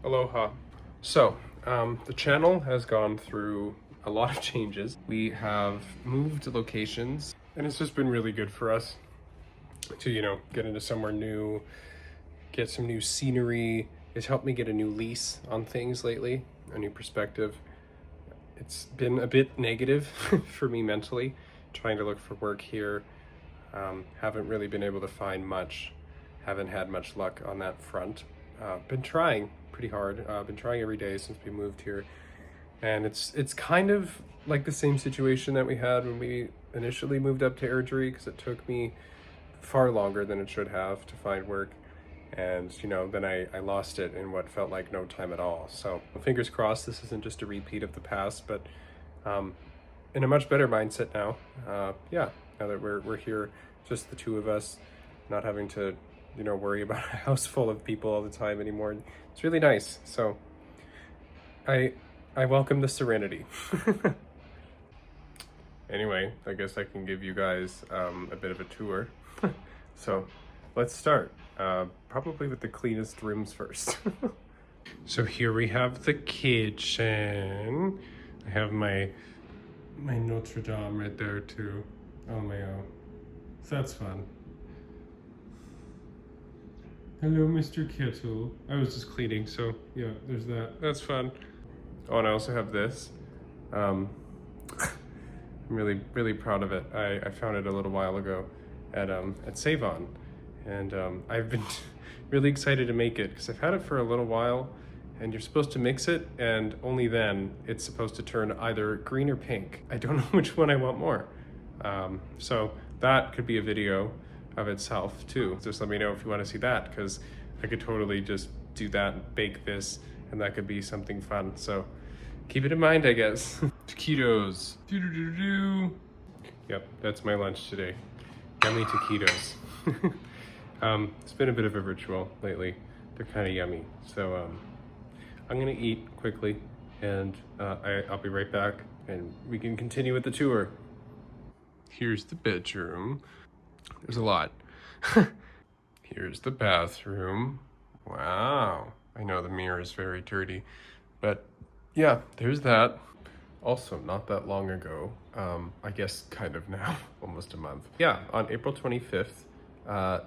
Aloha. So, the channel has gone through a lot of changes. We have moved locations, and it's just been really good for us to, get into somewhere new, get some new scenery. It's helped me get a new lease on things lately, a new perspective. It's been a bit negative for me mentally, trying to look for work here. Haven't really been able to find much, haven't had much luck on that front. Been trying pretty hard. Been trying every day since we moved here, and it's kind of like the same situation that we had when we initially moved up to Airdrie, because it took me far longer than it should have to find work, and then I lost it in what felt like no time at all. So fingers crossed this isn't just a repeat of the past, but in a much better mindset now. Yeah, now that we're here, just the two of us, not having to worry about a house full of people all the time anymore. It's really nice. So I welcome the serenity. Anyway, I guess I can give you guys a bit of a tour. So let's start. Probably with the cleanest rooms first. So here we have the kitchen. I have my Notre Dame right there too. Oh my god. So that's fun. Hello, Mr. Kettle. I was just cleaning, so yeah, there's that. That's fun. Oh, and I also have this. I'm really proud of it. I found it a little while ago at Save-On, and I've been really excited to make it because I've had it for a little while, and you're supposed to mix it, and only then it's supposed to turn either green or pink. I don't know which one I want more. So that could be a video of itself too. Just let me know if you want to see that, because I could totally just do that and bake this, and that could be something fun. So keep it in mind, I guess. Taquitos. Doo-doo-doo-doo. Yep, that's my lunch today. Yummy taquitos. It's been a bit of a ritual lately. They're kind of yummy. So I'm gonna eat quickly, and I'll be right back, and we can continue with the tour. Here's the bedroom. There's a lot. Here's the bathroom. Wow. I know the mirror is very dirty, but yeah, there's that. Also, not that long ago, I guess kind of now, almost a month. Yeah, on April 25th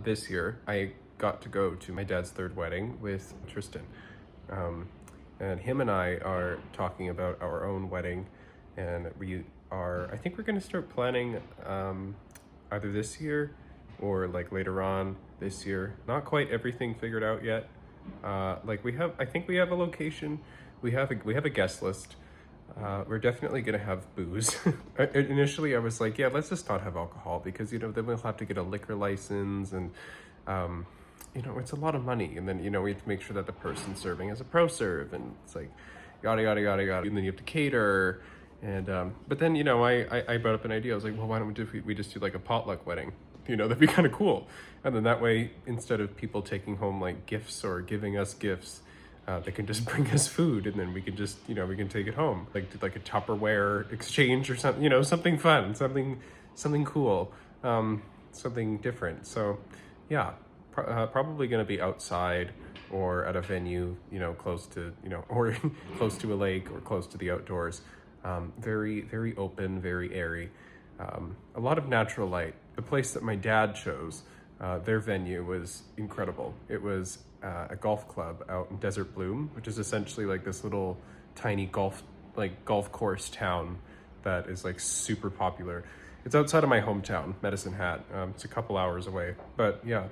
this year, I got to go to my dad's third wedding with Tristan. And him and I are talking about our own wedding, and I think we're gonna start planning either this year or like later on this year. Not quite everything figured out yet. I think we have a location. We have a guest list. We're definitely gonna have booze. Initially I was like, yeah, let's just not have alcohol, because then we'll have to get a liquor license, and it's a lot of money, and then we have to make sure that the person serving is a pro serve, and it's like yada yada yada yada, and then you have to cater. And but then I brought up an idea. I was like, well, why don't we just do like a potluck wedding? That'd be kind of cool. And then that way, instead of people taking home like gifts or giving us gifts, they can just bring us food, and then we can just we can take it home, like do like a Tupperware exchange or something. Something fun, something cool, something different. So yeah, probably gonna be outside or at a venue, close to or close to a lake or close to the outdoors. Very open, very airy. A lot of natural light. The place that my dad chose, their venue was incredible. It was a golf club out in Desert Bloom, which is essentially like this little tiny golf course town that is like super popular. It's outside of my hometown, Medicine Hat. It's a couple hours away, but yeah,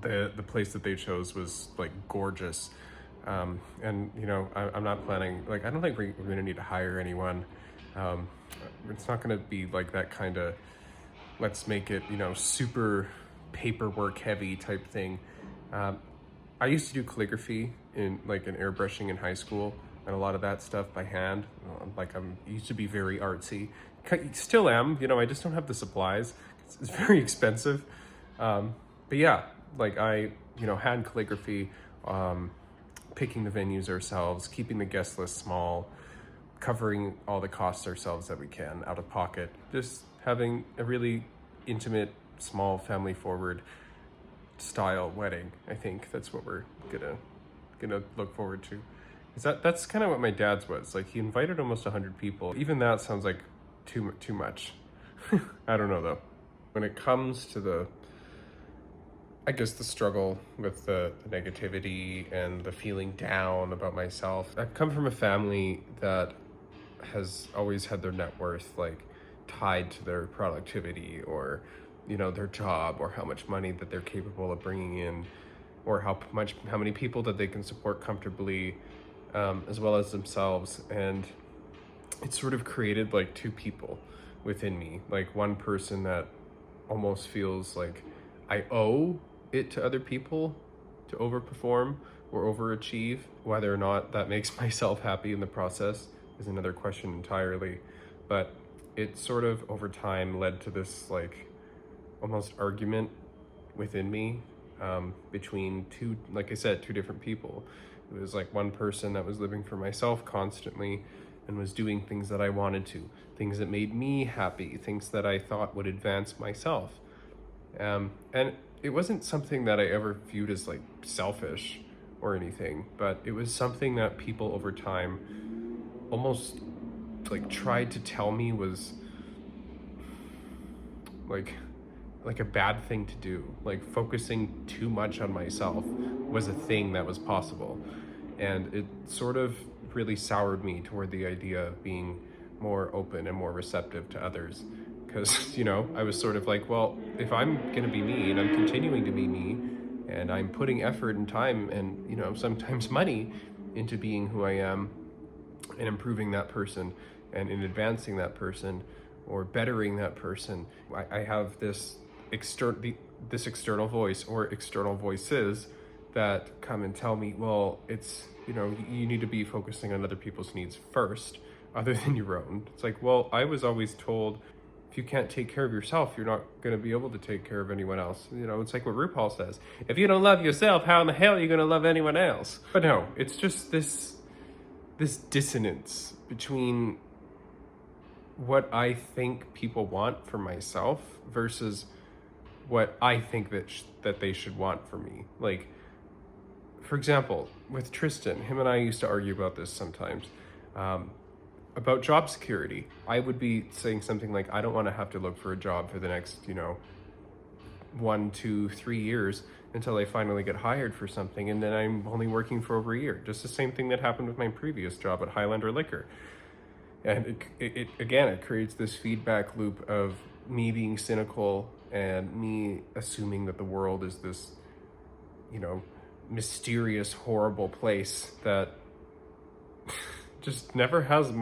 the place that they chose was like gorgeous. And I'm not planning, I don't think we're gonna need to hire anyone. It's not gonna be like that kind of, let's make it super paperwork heavy type thing. I used to do calligraphy in airbrushing in high school, and a lot of that stuff by hand. I used to be very artsy. Still am, I just don't have the supplies. It's very expensive. But yeah, I hand calligraphy, picking the venues ourselves, keeping the guest list small, covering all the costs ourselves that we can out of pocket, just having a really intimate, small, family forward style wedding. I think that's what we're gonna gonna look forward to. Is that's kind of what my dad's was. Like, he invited almost 100 people. Even that sounds like too much. I don't know though. When it comes to the, I guess, the struggle with the negativity and the feeling down about myself, I've come from a family that has always had their net worth like tied to their productivity, or their job, or how much money that they're capable of bringing in, or how many people that they can support comfortably, as well as themselves. And it sort of created like two people within me, like one person that almost feels like I owe it to other people to overperform or overachieve. Whether or not that makes myself happy in the process is another question entirely. But it sort of over time led to this like almost argument within me, between two, like I said, two different people. It was like one person that was living for myself constantly and was doing things that I wanted to, things that made me happy, things that I thought would advance myself. And it wasn't something that I ever viewed as like selfish or anything, but it was something that people over time almost like tried to tell me was like a bad thing to do. Like, focusing too much on myself was a thing that was possible. And it sort of really soured me toward the idea of being more open and more receptive to others. Because, I was sort of like, well, if I'm going to be me and I'm continuing to be me and I'm putting effort and time and, sometimes money into being who I am and improving that person and in advancing that person or bettering that person, I have this external voice or external voices that come and tell me, well, it's, you need to be focusing on other people's needs first other than your own. It's like, well, I was always told if you can't take care of yourself, you're not going to be able to take care of anyone else. It's like what RuPaul says, if you don't love yourself, how in the hell are you going to love anyone else? But no, it's just this dissonance between what I think people want for myself versus what I think that they should want for me. Like, for example, with Tristan, him and I used to argue about this sometimes, about job security. I would be saying something like, I don't want to have to look for a job for the next, 1, 2, 3 years until I finally get hired for something, and then I'm only working for over a year. Just the same thing that happened with my previous job at Highlander Liquor. And it creates this feedback loop of me being cynical and me assuming that the world is this, mysterious, horrible place that just never has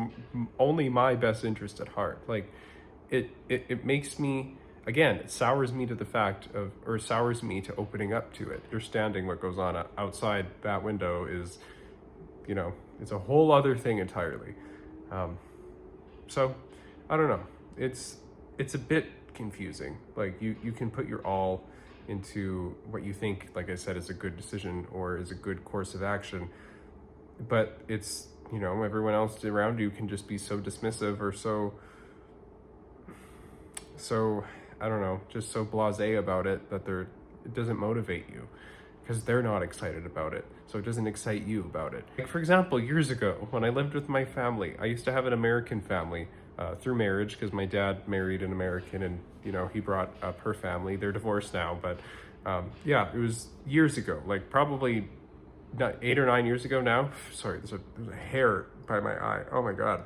only my best interest at heart. Like, it makes me, again, it sours me to the fact of, or sours me to opening up to it. Understanding what goes on outside that window is, it's a whole other thing entirely. So, I don't know. It's a bit confusing. Like, you can put your all into what you think, like I said, is a good decision or is a good course of action. But it's, everyone else around you can just be so dismissive or so, I don't know, just so blasé about it that it doesn't motivate you because they're not excited about it. So it doesn't excite you about it. Like, for example, years ago, when I lived with my family, I used to have an American family through marriage because my dad married an American and, he brought up her family. They're divorced now, but it was years ago, like probably 8 or 9 years ago now. Sorry, there's a hair by my eye. Oh my God.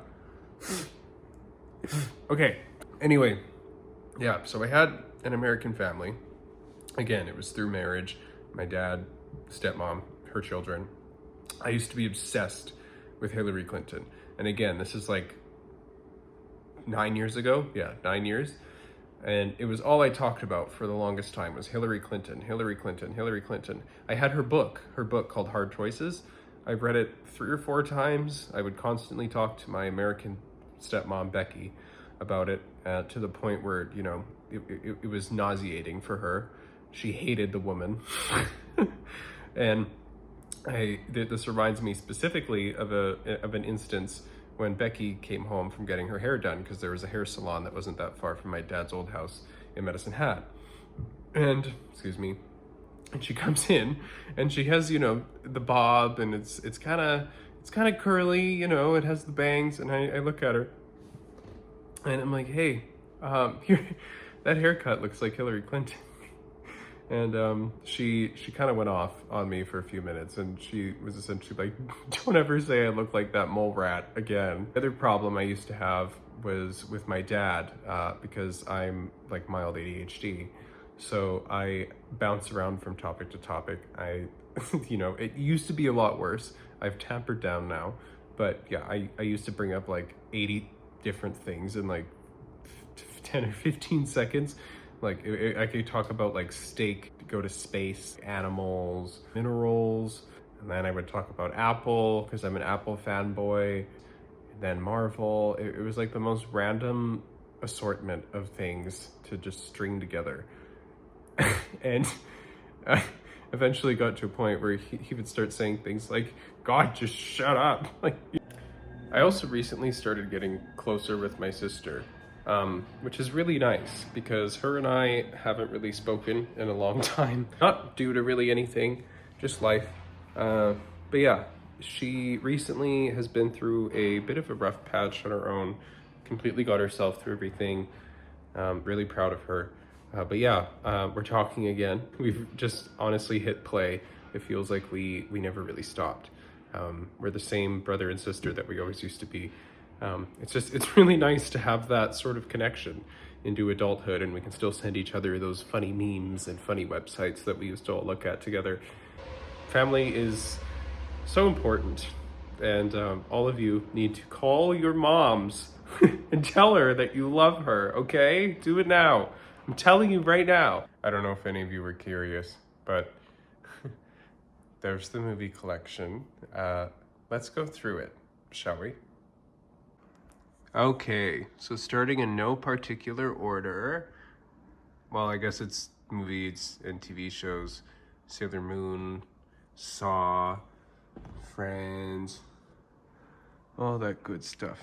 Okay, anyway, yeah, so I had an American family. Again, it was through marriage. My dad, stepmom, her children. I used to be obsessed with Hillary Clinton. And again, this is like 9 years ago. Yeah, 9 years. And it was all I talked about for the longest time was Hillary Clinton, Hillary Clinton, Hillary Clinton. I had her book called Hard Choices. I've read it 3 or 4 times. I would constantly talk to my American stepmom, Becky, about it to the point where, it was nauseating for her. She hated the woman. And this reminds me specifically of an instance when Becky came home from getting her hair done, because there was a hair salon that wasn't that far from my dad's old house in Medicine Hat. And, And she comes in, and she has, you know, the bob, and it's kind of curly, you know. It has the bangs, and I look at her, and I'm like, hey, that haircut looks like Hillary Clinton. And she kind of went off on me for a few minutes, and she was essentially like, don't ever say I look like that mole rat again. The other problem I used to have was with my dad, because I'm like mild ADHD. So I bounce around from topic to topic. You know, it used to be a lot worse. I've tampered down now. But yeah, I used to bring up like 80 different things in like 10 or 15 seconds. Like I could talk about like steak, go to space, animals, minerals, and then I would talk about Apple because I'm an Apple fanboy, and then Marvel. It was like the most random assortment of things to just string together. And I eventually got to a point where he would start saying things like, God, just shut up. Like, I also recently started getting closer with my sister. Which is really nice because her and I haven't really spoken in a long time. Not due to really anything, just life. But yeah, she recently has been through a bit of a rough patch on her own, completely got herself through everything. Really proud of her. But yeah, we're talking again. We've just honestly hit play. It feels like we never really stopped. We're the same brother and sister that we always used to be. It's really nice to have that sort of connection into adulthood, and we can still send each other those funny memes and funny websites that we used to all look at together. Family is so important, and all of you need to call your moms and tell her that you love her, okay? Do it now. I'm telling you right now. I don't know if any of you were curious, but there's the movie collection. Let's go through it, shall we? Okay, so starting in no particular order. Well, I guess it's movies and TV shows. Sailor Moon, Saw, Friends, all that good stuff.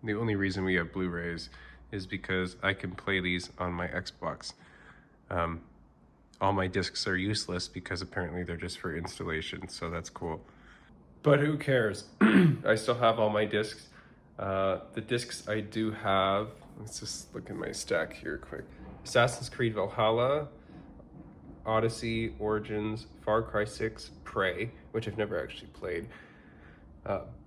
The only reason we have Blu-rays is because I can play these on my Xbox. All my discs are useless because apparently they're just for installation, so that's cool. But who cares? I still have all my discs. The discs I do have, let's just look at my stack here quick. Assassin's Creed Valhalla, Odyssey, Origins, Far Cry 6, Prey, which I've never actually played.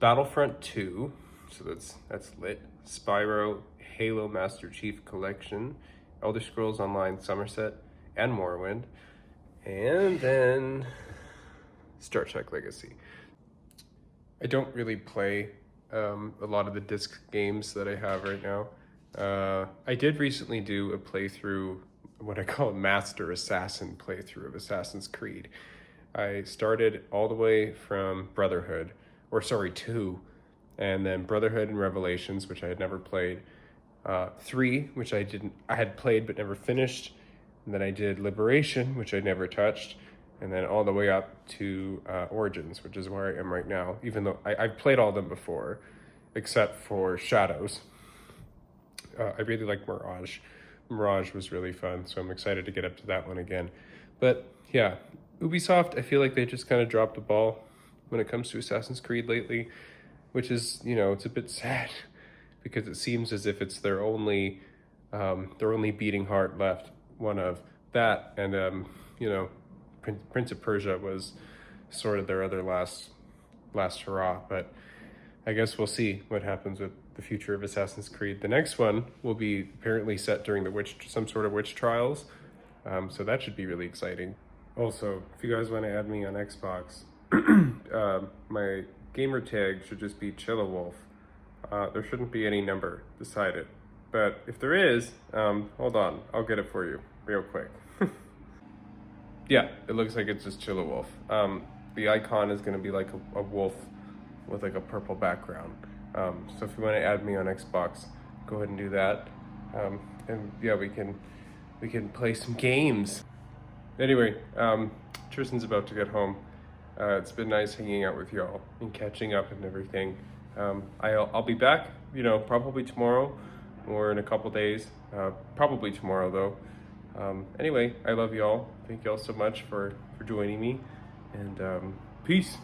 Battlefront 2, so that's lit. Spyro, Halo Master Chief Collection, Elder Scrolls Online Somerset, and Morrowind. And then Star Trek Legacy. I don't really play a lot of the disc games that I have right now. I did recently do a playthrough, what I call a Master Assassin playthrough of Assassin's Creed. I started all the way from Brotherhood, 2, and then Brotherhood and Revelations, which I had never played. 3, which I had played but never finished. And then I did Liberation, which I never touched. And then all the way up to Origins, which is where I am right now, even though I've played all of them before, except for Shadows. I really like Mirage. Mirage was really fun, so I'm excited to get up to that one again. But yeah, Ubisoft, I feel like they just kind of dropped the ball when it comes to Assassin's Creed lately, which is, you know, it's a bit sad because it seems as if it's their only beating heart left, one of that, and you know, Prince of Persia was sort of their other last hurrah, but I guess we'll see what happens with the future of Assassin's Creed. The next one will be apparently set during some sort of witch trials, so that should be really exciting. Also, if you guys want to add me on Xbox, my gamer tag should just be Chillawolf. There shouldn't be any number beside it, but if there is, hold on, I'll get it for you real quick. Yeah, it looks like it's just Chillawolf. The icon is going to be like a wolf with like a purple background. So if you want to add me on Xbox, go ahead and do that. And yeah, we can play some games. Anyway, Tristan's about to get home. It's been nice hanging out with y'all and catching up and everything. I'll be back, you know, probably tomorrow or in a couple days. Probably tomorrow though. Anyway, I love y'all. thank you all so much for joining me, and peace.